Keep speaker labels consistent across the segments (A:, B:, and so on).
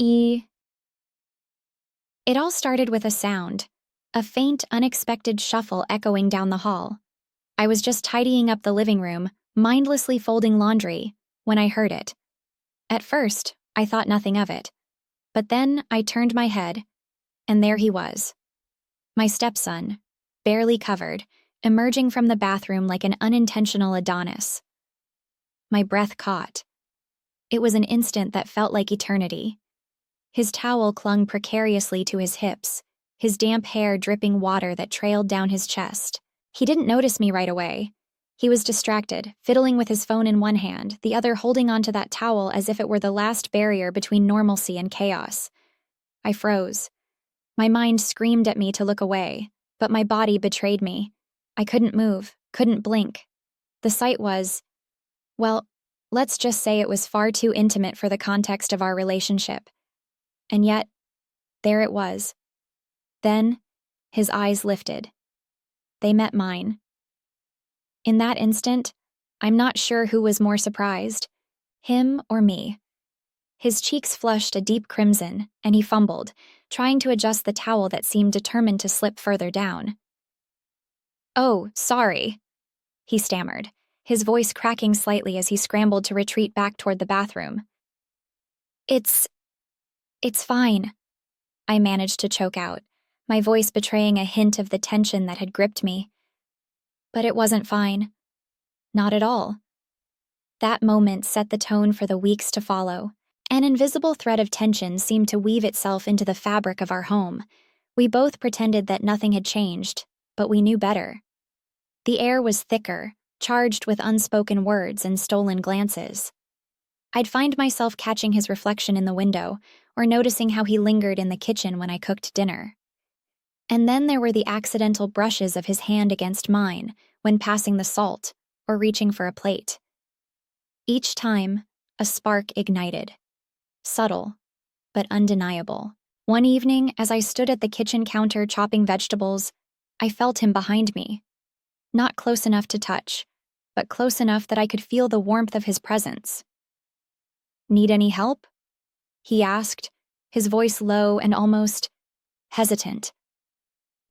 A: E. It all started with a sound, a faint, unexpected shuffle echoing down the hall. I was just tidying up the living room, mindlessly folding laundry, when I heard it. At first, I thought nothing of it. But then I turned my head, and there he was. My stepson, barely covered, emerging from the bathroom like an unintentional Adonis. My breath caught. It was an instant that felt like eternity. His towel clung precariously to his hips, his damp hair dripping water that trailed down his chest. He didn't notice me right away. He was distracted, fiddling with his phone in one hand, the other holding onto that towel as if it were the last barrier between normalcy and chaos. I froze. My mind screamed at me to look away, but my body betrayed me. I couldn't move, couldn't blink. The sight was, well, let's just say it was far too intimate for the context of our relationship. And yet, there it was. Then, his eyes lifted. They met mine. In that instant, I'm not sure who was more surprised, him or me. His cheeks flushed a deep crimson, and he fumbled, trying to adjust the towel that seemed determined to slip further down. "Oh, sorry," he stammered, his voice cracking slightly as he scrambled to retreat back toward the bathroom. It's fine," I managed to choke out, my voice betraying a hint of the tension that had gripped me. But it wasn't fine. Not at all. That moment set the tone for the weeks to follow. An invisible thread of tension seemed to weave itself into the fabric of our home. We both pretended that nothing had changed, but we knew better. The air was thicker, charged with unspoken words and stolen glances. I'd find myself catching his reflection in the window, or noticing how he lingered in the kitchen when I cooked dinner. And then there were the accidental brushes of his hand against mine when passing the salt or reaching for a plate. Each time, a spark ignited. Subtle, but undeniable. One evening, as I stood at the kitchen counter chopping vegetables, I felt him behind me. Not close enough to touch, but close enough that I could feel the warmth of his presence. "Need any help?" he asked, his voice low and almost hesitant.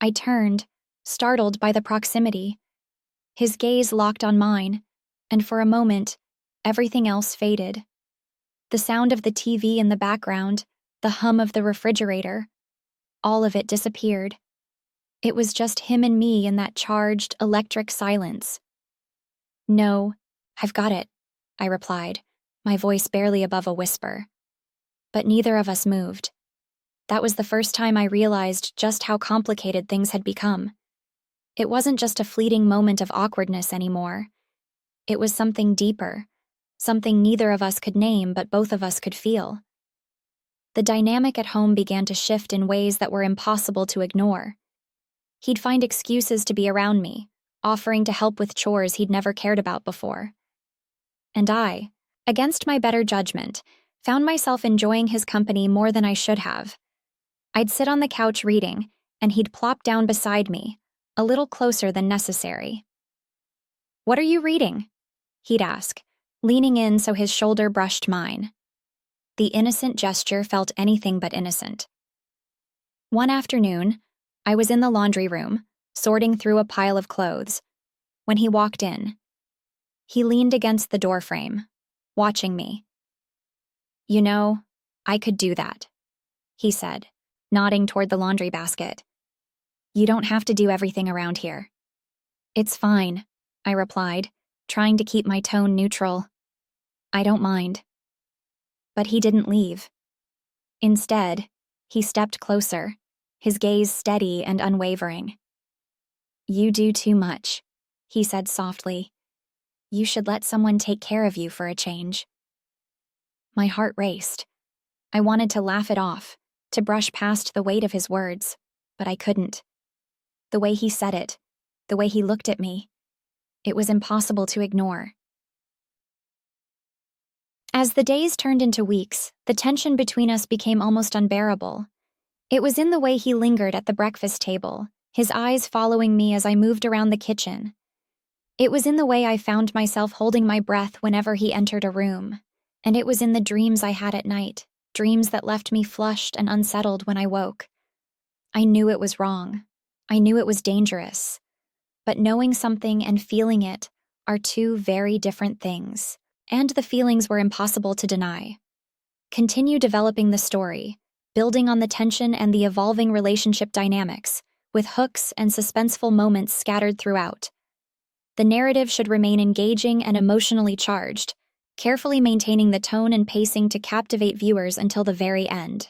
A: I turned, startled by the proximity. His gaze locked on mine, and for a moment, everything else faded. The sound of the TV in the background, the hum of the refrigerator, all of it disappeared. It was just him and me in that charged, electric silence. "No, I've got it," I replied, my voice barely above a whisper. But neither of us moved. That was the first time I realized just how complicated things had become. It wasn't just a fleeting moment of awkwardness anymore. It was something deeper, something neither of us could name but both of us could feel. The dynamic at home began to shift in ways that were impossible to ignore. He'd find excuses to be around me, offering to help with chores he'd never cared about before. And I, against my better judgment, found myself enjoying his company more than I should have. I'd sit on the couch reading, and he'd plop down beside me, a little closer than necessary. "What are you reading?" he'd ask, leaning in so his shoulder brushed mine. The innocent gesture felt anything but innocent. One afternoon, I was in the laundry room, sorting through a pile of clothes, when he walked in. He leaned against the doorframe, watching me. "You know, I could do that," he said, nodding toward the laundry basket. "You don't have to do everything around here." "It's fine," I replied, trying to keep my tone neutral. "I don't mind." But he didn't leave. Instead, he stepped closer, his gaze steady and unwavering. "You do too much," he said softly. "You should let someone take care of you for a change." My heart raced. I wanted to laugh it off, to brush past the weight of his words, but I couldn't. The way he said it, the way he looked at me, it was impossible to ignore. As the days turned into weeks, the tension between us became almost unbearable. It was in the way he lingered at the breakfast table, his eyes following me as I moved around the kitchen. It was in the way I found myself holding my breath whenever he entered a room, and it was in the dreams I had at night, dreams that left me flushed and unsettled when I woke. I knew it was wrong. I knew it was dangerous. But knowing something and feeling it are two very different things, and the feelings were impossible to deny. Continue developing the story, building on the tension and the evolving relationship dynamics, with hooks and suspenseful moments scattered throughout. The narrative should remain engaging and emotionally charged, carefully maintaining the tone and pacing to captivate viewers until the very end.